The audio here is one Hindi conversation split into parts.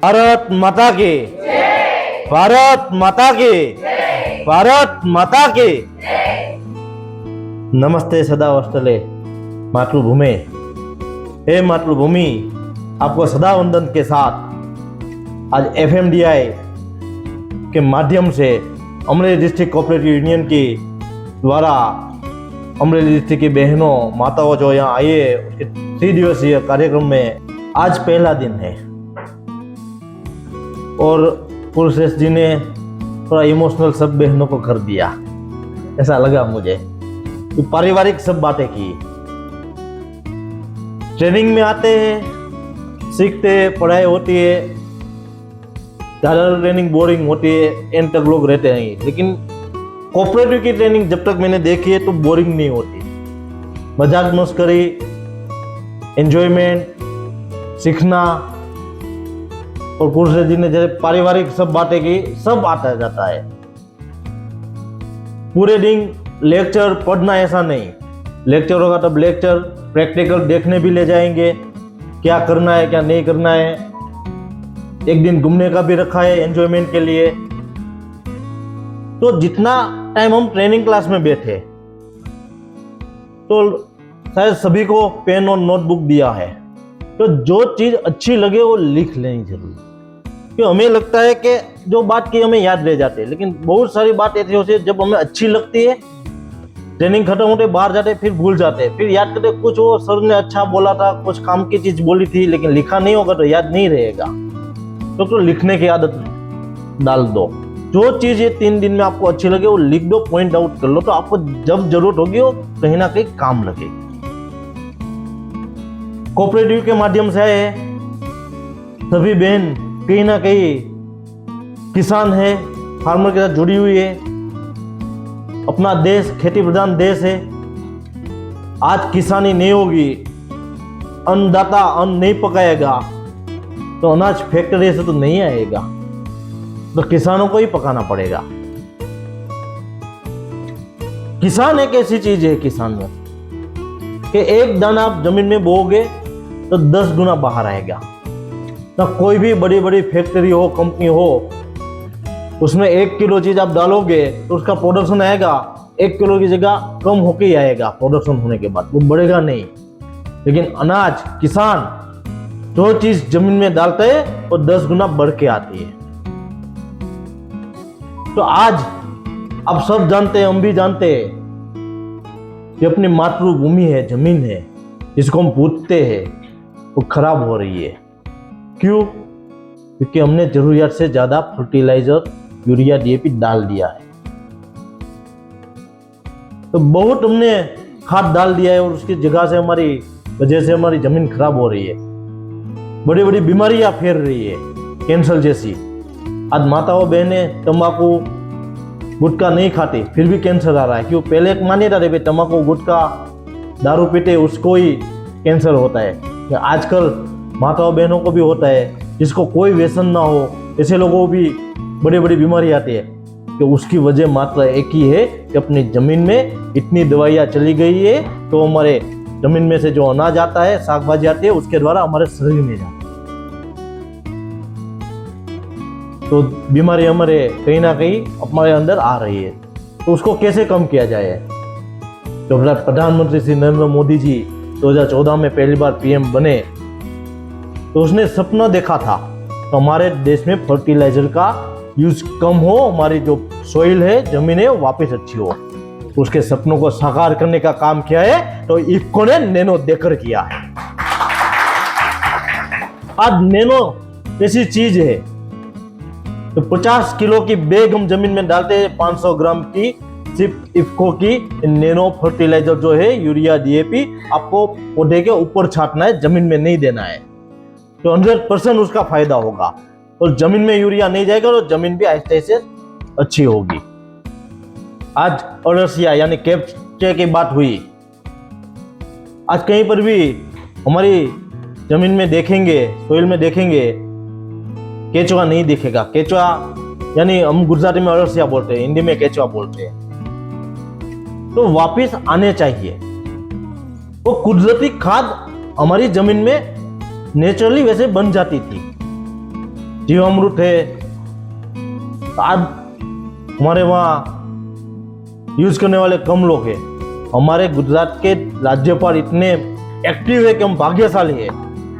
भारत माता की, भारत माता की, भारत माता की। नमस्ते सदा वस्तले मातृभूमि। हे मातृभूमि, आपको सदा वंदन के साथ आज एफएमडीआई के माध्यम से अमरेली डिस्ट्रिक्ट कोऑपरेटिव यूनियन की द्वारा अमरेली डिस्ट्रिक्ट की बहनों माताओं जो यहाँ आई है उसके 3 दिवसीय कार्यक्रम में आज पहला दिन है और पुरुषेश जी ने थोड़ा इमोशनल सब बहनों को कर दिया, ऐसा लगा मुझे। तो पारिवारिक सब बातें की, ट्रेनिंग में आते हैं, सीखते हैं, पढ़ाई होती है, ज़्यादा ट्रेनिंग बोरिंग होती है, एंड तक लोग रहते हैं। लेकिन कोऑपरेटिव की ट्रेनिंग जब तक मैंने देखी है तो बोरिंग नहीं होती। मजाक मस्करी, एंजॉयमेंट, सीखना, और पुरुष जी ने जैसे पारिवारिक सब बातें की, सब आता जाता है। पूरे दिन लेक्चर पढ़ना ऐसा नहीं, लेक्चर होगा तब लेक्चर, प्रैक्टिकल देखने भी ले जाएंगे, क्या करना है क्या नहीं करना है। एक दिन घूमने का भी रखा है एंजॉयमेंट के लिए। तो जितना टाइम हम ट्रेनिंग क्लास में बैठे तो शायद सभी को पेन और नोटबुक दिया है, तो जो चीज अच्छी लगे वो लिख लेनी जरूरी। क्यों हमें लगता है कि जो बात की हमें याद रह जाते हैं, लेकिन बहुत सारी बात ऐसी होती है जब हमें अच्छी लगती है, ट्रेनिंग खत्म होते बाहर जाते फिर भूल जाते हैं, फिर याद करते कुछ वो सर ने अच्छा बोला था, कुछ काम की चीज बोली थी, लेकिन लिखा नहीं होगा तो याद नहीं रहेगा। तो लिखने की आदत डाल दो। जो चीज ये 3 दिन में आपको अच्छी लगे वो लिख दो, पॉइंट आउट कर लो, तो आपको जब जरूरत होगी वो कहीं ना कहीं काम लगेगी। कोऑपरेटिव के माध्यम से आए सभी बहन कहीं ना कहीं किसान है, फार्मर के साथ जुड़ी हुई है। अपना देश खेती प्रधान देश है। आज किसानी नहीं होगी, अन्नदाता अन्न नहीं पकाएगा तो अनाज फैक्ट्री से तो नहीं आएगा, तो किसानों को ही पकाना पड़ेगा। किसान एक ऐसी चीज है किसान में कि एक दाना आप जमीन में बोओगे तो 10 गुना बाहर आएगा। ना कोई भी बड़ी बड़ी फैक्ट्री हो, कंपनी हो, उसमें 1 किलो चीज आप डालोगे तो उसका प्रोडक्शन आएगा 1 किलो की जगह कम होके ही आएगा प्रोडक्शन होने के बाद, वो बढ़ेगा नहीं। लेकिन अनाज किसान जो चीज जमीन में डालते हैं वो 10 गुना बढ़ के आती है। तो आज आप सब जानते हैं, हम भी जानते हैं कि अपनी मातृभूमि है, जमीन है, जिसको हम पूजते हैं, वो खराब हो रही है। क्यों? क्योंकि हमने जरूरियात से ज्यादा फर्टिलाइजर, यूरिया, डीएपी डाल दिया है। तो बहुत हमने खाद डाल दिया है और उसकी जगह से हमारी वजह से हमारी जमीन खराब हो रही है। बड़ी बड़ी बीमारियां फैल रही है, कैंसर जैसी। आज माताओं बहनें तंबाकू गुटखा नहीं खाती फिर भी कैंसर आ रहा है। क्यों? पहले एक मान्यता रही तंबाकू गुटखा दारू पीते उसको ही कैंसर होता है। आजकल माताओं बहनों को भी होता है, जिसको कोई व्यसन ना हो, ऐसे लोगों को भी बड़ी बड़ी बीमारी आती है। कि उसकी वजह मात्र एक ही है कि अपनी जमीन में इतनी दवाइयाँ चली गई है, तो हमारे जमीन में से जो अनाज आता है, शाक भाजी आती है, उसके द्वारा हमारे शरीर में जाता है। तो बीमारी हमारे कहीं ना कहीं हमारे अंदर आ रही है। तो उसको कैसे कम किया जाए? तो प्रधानमंत्री श्री नरेंद्र मोदी जी 2014 में पहली बार पीएम बने तो उसने सपना देखा था तो हमारे देश में फर्टिलाइजर का यूज कम हो, हमारी जो सोइल है, जमीन है, वो वापस अच्छी हो। तो उसके सपनों को साकार करने का काम किया है तो इफ्को ने नैनो देकर किया है। आज नैनो ऐसी चीज है तो 50 किलो की बैग हम जमीन में डालते हैं, 500 ग्राम की सिर्फ इफ्को की नैनो फर्टिलाइजर जो है, यूरिया, डीएपी, आपको पौधे के ऊपर छाटना है, जमीन में नहीं देना है। तो 100% उसका फायदा होगा। और जमीन में यूरिया नहीं जाएगा तो जमीन भी आहिस्ते आहिस्ते अच्छी होगी। आज अड़सिया यानी कैप्चे की बात हुई। आज कहीं पर भी हमारी जमीन में देखेंगे, सोइल में देखेंगे, केचुआ नहीं दिखेगा। केचुआ यानी हम गुजराती में अड़सिया बोलते हैं, हिंदी में केचुआ बोलते हैं। तो वापस आने चाहिए। वो कुदरती खाद हमारी जमीन में नेचुरली वैसे बन जाती थी। जीवामृत है। आज हमारे वहाँ यूज करने वाले कम लोग हैं। हमारे गुजरात के राज्यपाल इतने एक्टिव है कि हम भाग्यशाली है।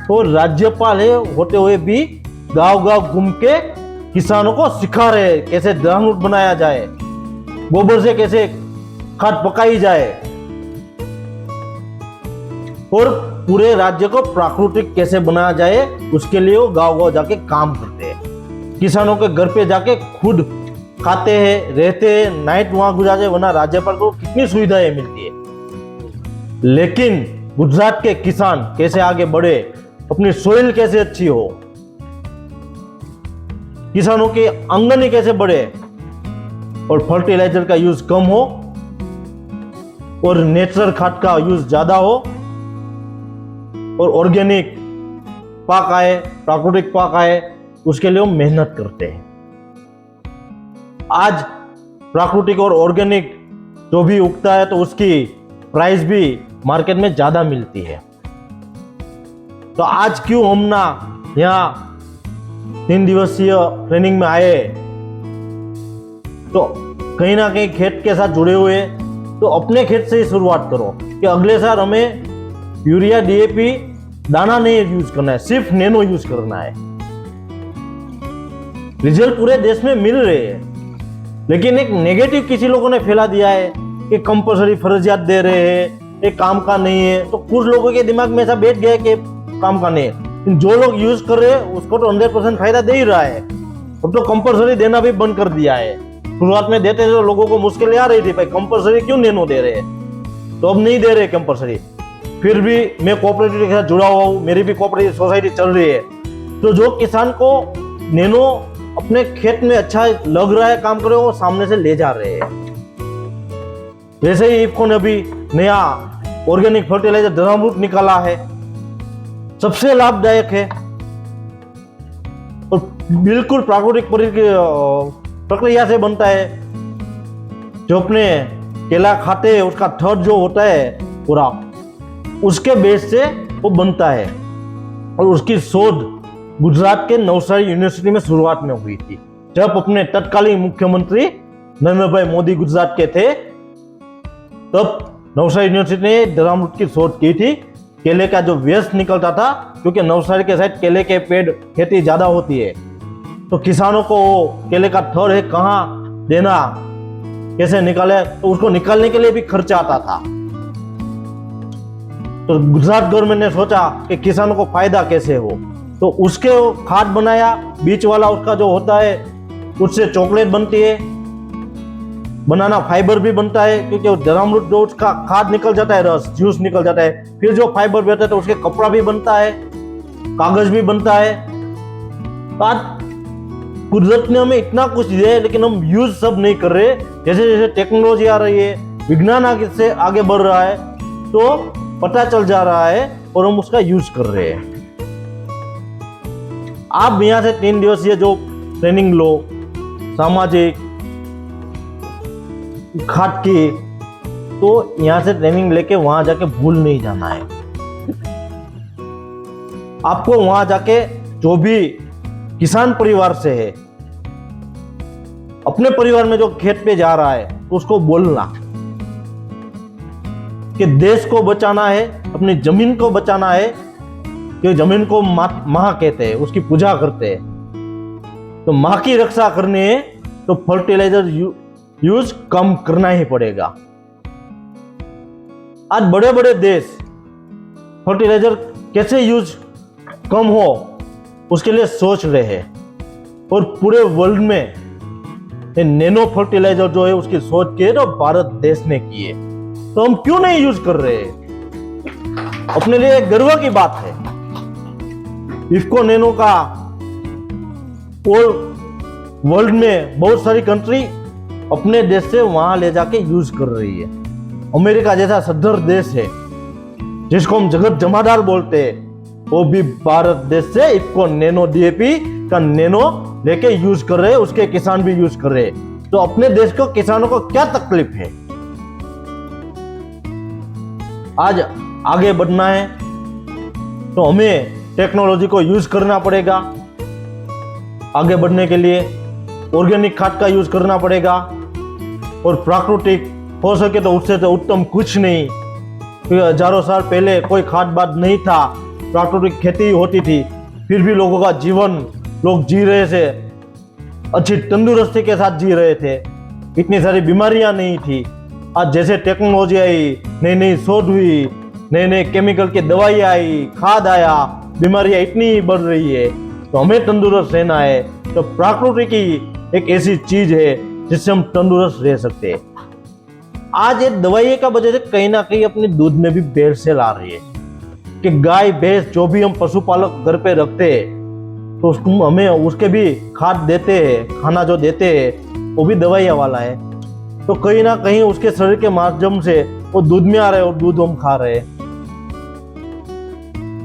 तो राज्यपाल है होते हुए भी गांव-गांव घूम के किसानों को सिखा रहे हैं कैसे जीवामृत बनाया जाए, गोबर से कैसे खाद पकाई जाए और पूरे राज्य को प्राकृतिक कैसे बनाया जाए, उसके लिए वो गांव-गांव जाके काम करते हैं। किसानों के घर पे जाके खुद खाते हैं, रहते हैं, नाइट वहां गुजारते हैं, वरना राज्यपाल को कितनी सुविधाएं मिलती है। लेकिन गुजरात के किसान कैसे आगे बढ़े, अपनी सोइल कैसे अच्छी हो, किसानों की आमदनी कैसे बढ़े और फर्टिलाइजर का यूज कम हो और नेचुरल खाद का यूज ज्यादा हो और ऑर्गेनिक पाक आए, प्राकृतिक पाक आए, उसके लिए वो मेहनत करते हैं। आज प्राकृतिक और ऑर्गेनिक जो भी उगता है तो उसकी प्राइस भी मार्केट में ज्यादा मिलती है। तो आज क्यों हम ना यहाँ 3 दिवसीय ट्रेनिंग में आए, तो कहीं ना कहीं खेत के साथ जुड़े हुए, तो अपने खेत से ही शुरुआत करो कि अगले साल हमें यूरिया डीएपी दाना नहीं यूज करना है, सिर्फ नैनो यूज करना है। रिजल्ट पूरे देश में मिल रहे हैं, लेकिन एक नेगेटिव किसी लोगों ने फैला दिया है कि कंपल्सरी फर्जियात दे रहे हैं, ये काम का नहीं है। तो कुछ लोगों के दिमाग में ऐसा बैठ गया कि काम का नहीं है। जो लोग यूज कर रहे हैं उसको तो 100% फायदा दे ही रहा है। अब तो कंपल्सरी देना भी बंद कर दिया है। शुरुआत में देते थे तो लोगों को मुश्किलें आ रही थी, भाई कंपल्सरी क्यों नैनो दे रहे हैं, तो अब नहीं दे रहे कंपल्सरी। फिर भी मैं कोऑपरेटिव के साथ जुड़ा हुआ हूँ, मेरी भी कोऑपरेटिव सोसाइटी चल रही है। तो जो किसान को नैनो अपने खेत में अच्छा लग रहा है काम करे, वो सामने से ले जा रहे हैं। वैसे ही इफ्को ने अभी नया ऑर्गेनिक फर्टिलाइजर जीवामृत निकाला है, सबसे लाभदायक है और बिल्कुल प्राकृतिक प्रक्रिया से बनता है। जो अपने केला खाते हैं उसका थर्ड जो होता है पूरा, उसके बेस से वो बनता है। और उसकी शोध गुजरात के नवसारी यूनिवर्सिटी में शुरुआत में हुई थी। जब अपने तत्कालीन मुख्यमंत्री नरेंद्र भाई मोदी गुजरात के थे, तब नवसारी यूनिवर्सिटी ने जीवामृत की शोध की थी। केले का जो वेस्ट निकलता था, क्योंकि नवसारी के साइड केले के पेड़ खेती ज्यादा होती है, तो किसानों को केले का थड़ है कहाँ देना, कैसे निकाले, तो उसको निकालने के लिए भी खर्चा आता था। तो गुजरात गवर्नमेंट ने सोचा कि किसानों को फायदा कैसे हो, तो उसके खाद बनाया। बीच वाला उसका जो होता है उससे चॉकलेट बनती है, बनाना फाइबर भी बनता है, क्योंकि जीवामृत जो उसका खाद निकल जाता है, रस जूस निकल जाता है, फिर जो फाइबर बनता है तो उसके कपड़ा भी बनता है, कागज भी बनता है। आज कुदरत ने हमें इतना कुछ दिया है, लेकिन हम यूज सब नहीं कर रहे। जैसे जैसे टेक्नोलॉजी आ रही है, विज्ञान आगे से आगे बढ़ रहा है, तो पता चल जा रहा है और हम उसका यूज कर रहे हैं। आप यहाँ से 3 दिवसीय जो ट्रेनिंग लो, सामाजिक खाद की, तो यहां से ट्रेनिंग लेके वहां जाके भूल नहीं जाना है। आपको वहां जाके जो भी किसान परिवार से है, अपने परिवार में जो खेत पे जा रहा है, तो उसको बोलना कि देश को बचाना है, अपनी जमीन को बचाना है, कि जमीन को मां कहते हैं, उसकी पूजा करते हैं। तो मां की रक्षा करनी है तो फर्टिलाइजर यूज कम करना ही पड़ेगा। आज बड़े बड़े देश फर्टिलाइजर कैसे यूज कम हो उसके लिए सोच रहे हैं, और पूरे वर्ल्ड में नैनो फर्टिलाइजर जो है उसकी सोच के तो भारत देश ने की है। तो हम क्यों नहीं यूज कर रहे हैं? अपने लिए गर्व की बात है। इफ्को नैनो का वर्ल्ड में बहुत सारी कंट्री अपने देश से वहां ले जाके यूज कर रही है। अमेरिका जैसा सद्धर देश है जिसको हम जगत जमादार बोलते हैं, वो भी भारत देश से इफ्को नैनो डीएपी का नैनो लेके यूज कर रहे हैं, उसके किसान भी यूज कर रहे हैं। तो अपने देश को किसानों को क्या तकलीफ है? आज आगे बढ़ना है तो हमें टेक्नोलॉजी को यूज करना पड़ेगा। आगे बढ़ने के लिए ऑर्गेनिक खाद का यूज करना पड़ेगा, और प्राकृतिक हो सके तो उससे तो उत्तम कुछ नहीं, क्योंकि हजारों साल पहले कोई खाद बाद नहीं था, प्राकृतिक खेती होती थी, फिर भी लोगों का जीवन लोग जी रहे थे, अच्छी तंदुरुस्ती के साथ जी रहे थे, इतनी सारी बीमारियां नहीं थी। आज जैसे टेक्नोलॉजी आई, नई नई शोध हुई, नए नए केमिकल की दवाई आई, खाद आया, बीमारियां इतनी बढ़ रही है, तो हमें तंदुरुस्त रहना है। तो प्राकृतिक ही एक ऐसी चीज है जिससे हम तंदुरुस्त रह सकते हैं। आज ये दवाई का वजह से कहीं ना कहीं अपने दूध में भी भेड़सेल आ रही है, कि गाय भैंस जो भी हम पशुपालक घर पे रखते हैं तो उसको हमें उसके भी खाद देते हैं, खाना जो देते हैं वो भी दवाइयाँ वाला है, तो कहीं ना कहीं उसके शरीर के माध्यम से वो दूध में आ रहे हैं और दूध हम खा रहे हैं,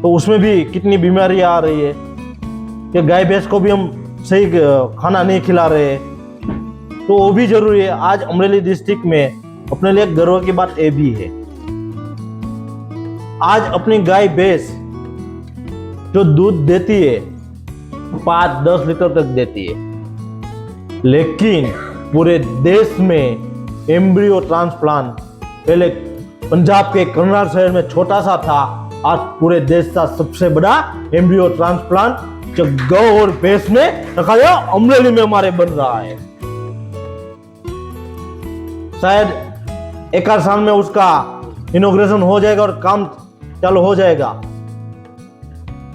तो उसमें भी कितनी बीमारियां आ रही है कि गाय भैंस को भी हम सही खाना नहीं खिला रहे, तो वो भी जरूरी है। आज अमरेली डिस्ट्रिक्ट में अपने लिए गर्व की बात ये भी है, आज अपनी गाय भैंस जो दूध देती है 5-10 लीटर तक देती है, लेकिन पूरे देश में एम्ब्रियो ट्रांसप्लांट पहले पंजाब के करनाल शहर में छोटा सा था, आज पूरे देश का सबसे बड़ा एम्ब्रियो ट्रांसप्लांट जो गौ और भैंस में रखा गया अमरेली में हमारे बन रहा है। शायद एक आध साल में उसका इनॉग्रेशन हो जाएगा और काम चालू हो जाएगा,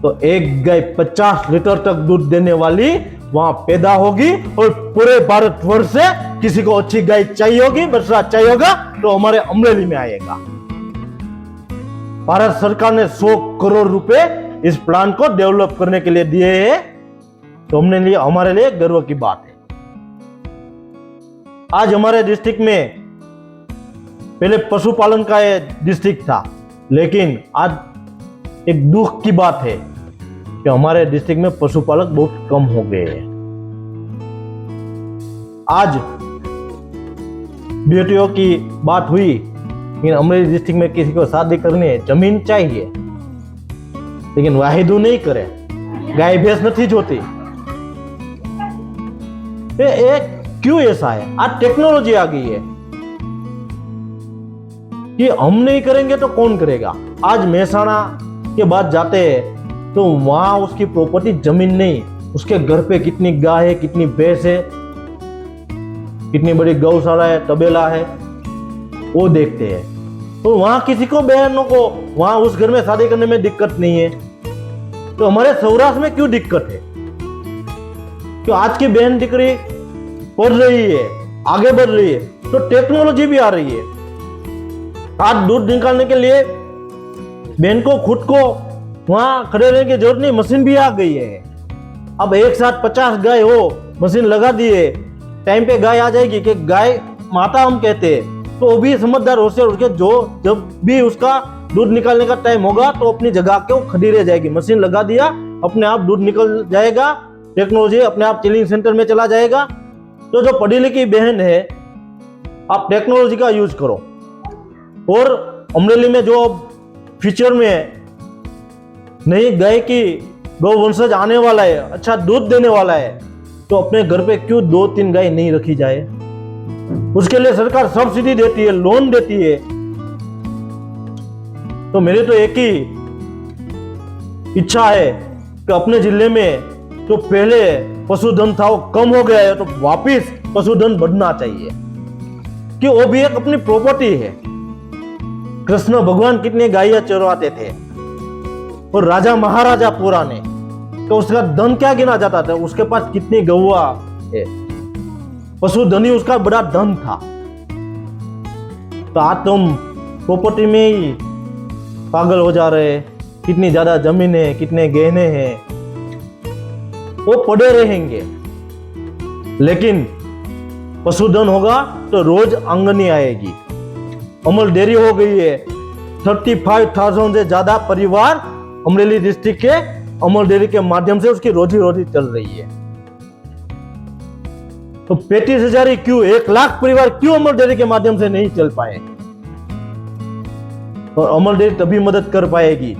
तो एक गाय 50 लीटर तक दूध देने वाली वहां पैदा होगी, और पूरे भारतवर्ष से किसी को अच्छी गाय चाहिए होगी, बछड़ा चाहिए होगा तो हमारे अमरेली में आएगा। भारत सरकार ने 100 करोड़ रुपए इस प्लान को डेवलप करने के लिए दिए हैं, तो हमारे लिए गर्व की बात है। आज हमारे डिस्ट्रिक्ट में पहले पशुपालन का डिस्ट्रिक्ट था, लेकिन आज एक दुख की बात है कि हमारे डिस्ट्रिक्ट में पशुपालक बहुत कम हो गए हैं। आज बेटियों की बात हुई, लेकिन अमरेली डिस्ट्रिक्ट में किसी को शादी करनी है, जमीन चाहिए, लेकिन वाहिदू नहीं करे, गाय भैंस नहीं जोती। क्यों ऐसा है? आज टेक्नोलॉजी आ गई है कि हम नहीं करेंगे तो कौन करेगा। आज मेहसाणा के बाद जाते हैं तो वहां उसकी प्रॉपर्टी जमीन नहीं, उसके घर पे कितनी गाय है, कितनी भैंस है, कितनी बड़ी गौशाला है, तबेला है, वो देखते हैं। तो वहां किसी को बहनों को वहां उस घर में शादी करने में दिक्कत नहीं है, तो हमारे सौराष्ट्र में क्यों दिक्कत है? क्यों आज की बहन दिकरी पढ़ रही है, आगे बढ़ रही है, तो टेक्नोलॉजी भी आ रही है। आज दूध निकालने के लिए बहन को खुद को वहां खड़े रहने की जरूरत नहीं, मशीन भी आ गई है। अब एक साथ 50 गाय हो, मशीन लगा दिए, टाइम पे गाय आ जाएगी, कि गाय माता हम कहते हैं, तो वो भी समझदार होशियार उसके जो जब भी उसका दूध निकालने का टाइम होगा तो अपनी जगह के वो खड़ी रह जाएगी, मशीन लगा दिया, अपने आप दूध निकल जाएगा, टेक्नोलॉजी अपने आप चिलिंग सेंटर में चला जाएगा। तो जो पढ़ी लिखी बहन है, आप टेक्नोलॉजी का यूज करो। और अमरेली में जो फ्यूचर में नई गाय की गौवंशज आने वाला है, अच्छा दूध देने वाला है, तो अपने घर पे क्यों 2-3 गाय नहीं रखी जाए? उसके लिए सरकार सब्सिडी देती है, लोन देती है। तो मेरी तो एक ही इच्छा है कि अपने जिले में जो पहले पशुधन था वो कम हो गया है, तो वापिस पशुधन बढ़ना चाहिए, कि वो भी एक अपनी प्रॉपर्टी है। कृष्ण भगवान कितने गायें चरवाते थे, और राजा महाराजा पुराने, तो उसका धन क्या गिना जाता था? उसके पास कितनी गौवा है, पशुधन ही उसका बड़ा धन था। तो आज तुम प्रॉपर्टी में ही पागल हो जा रहे हैं, कितनी ज्यादा जमीन है, कितने गहने हैं, वो पड़े रहेंगे, लेकिन पशुधन होगा तो रोज आंगनी आएगी। अमल डेयरी हो गई है, 35,000 से ज्यादा परिवार अमरेली डिस्ट्रिक्ट के अमल डेयरी के माध्यम से उसकी रोजी रोटी चल रही है। तो 35,000 ही क्यों, 1 लाख परिवार क्यों अमल डेयरी के माध्यम से नहीं चल पाए? और अमल डेयरी तभी मदद कर पाएगी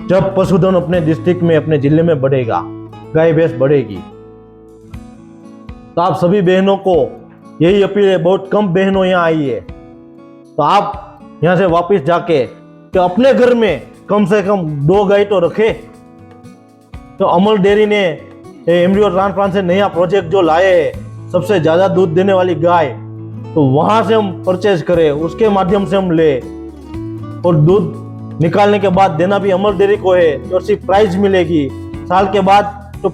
जब पशुधन अपने डिस्ट्रिक्ट में, अपने जिले में बढ़ेगा। गाय भैंस बढ़ेगी। तो आप सभी बहनों को यही अपील है, बहुत कम बहनों यहाँ आई है, तो आप यहाँ से वापस जाके कि अपने घर में कम से कम 2 गाय तो रखे। तो अमूल डेयरी ने एम्ब्रियो ट्रांसप्लांट से नया प्रोजेक्ट जो लाए है, सबसे ज्यादा दूध देने वाली गाय, तो वहां से हम परचेज करें, उसके माध्यम से हम ले, और दूध निकालने के बाद देना भी अमूल डेयरी को है, तो सिर्फ प्राइस मिलेगी। साल के बाद तो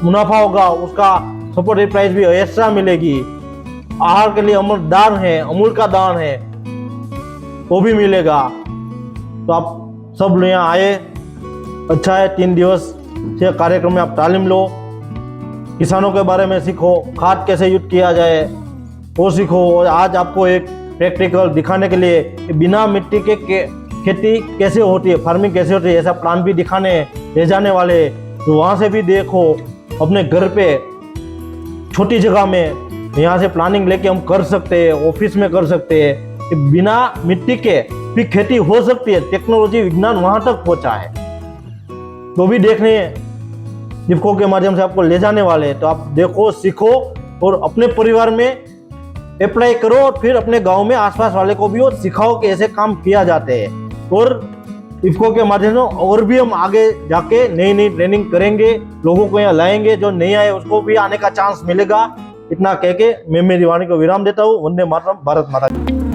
मुनाफा होगा, उसका सपोर्टेड प्राइस भी एक्स्ट्रा मिलेगी। आहार के लिए अमूल दान है, अमूल का दान है, वो भी मिलेगा। तो आप सब यहाँ आए, अच्छा है। 3 दिवस से कार्यक्रम में आप तालीम लो, किसानों के बारे में सीखो, खाद कैसे यूज किया जाए वो सीखो। और आज आपको एक प्रैक्टिकल दिखाने के लिए बिना मिट्टी के खेती कैसे होती है, फार्मिंग कैसे होती है, ऐसा प्लान भी दिखाने ले जाने वाले। तो वहाँ से भी देखो, अपने घर पे छोटी जगह में यहाँ से प्लानिंग लेके हम कर सकते हैं, ऑफिस में कर सकते हैं, बिना मिट्टी के भी खेती हो सकती है। टेक्नोलॉजी, विज्ञान वहाँ तक पहुँचा है, तो भी देखने इफ्को के माध्यम से आपको ले जाने वाले हैं। तो आप देखो, सीखो और अपने परिवार में अप्लाई करो, और फिर अपने गांव में आसपास वाले को भी और सिखाओ कि ऐसे काम किया जाते हैं। और इफ्को के माध्यम से और भी हम आगे जाके नई नई ट्रेनिंग करेंगे, लोगों को यहाँ लाएंगे, जो नहीं आए उसको भी आने का चांस मिलेगा। इतना कह के मैं मेरी वाणी को विराम देता हूँ। वंदे मातरम, भारत माता की।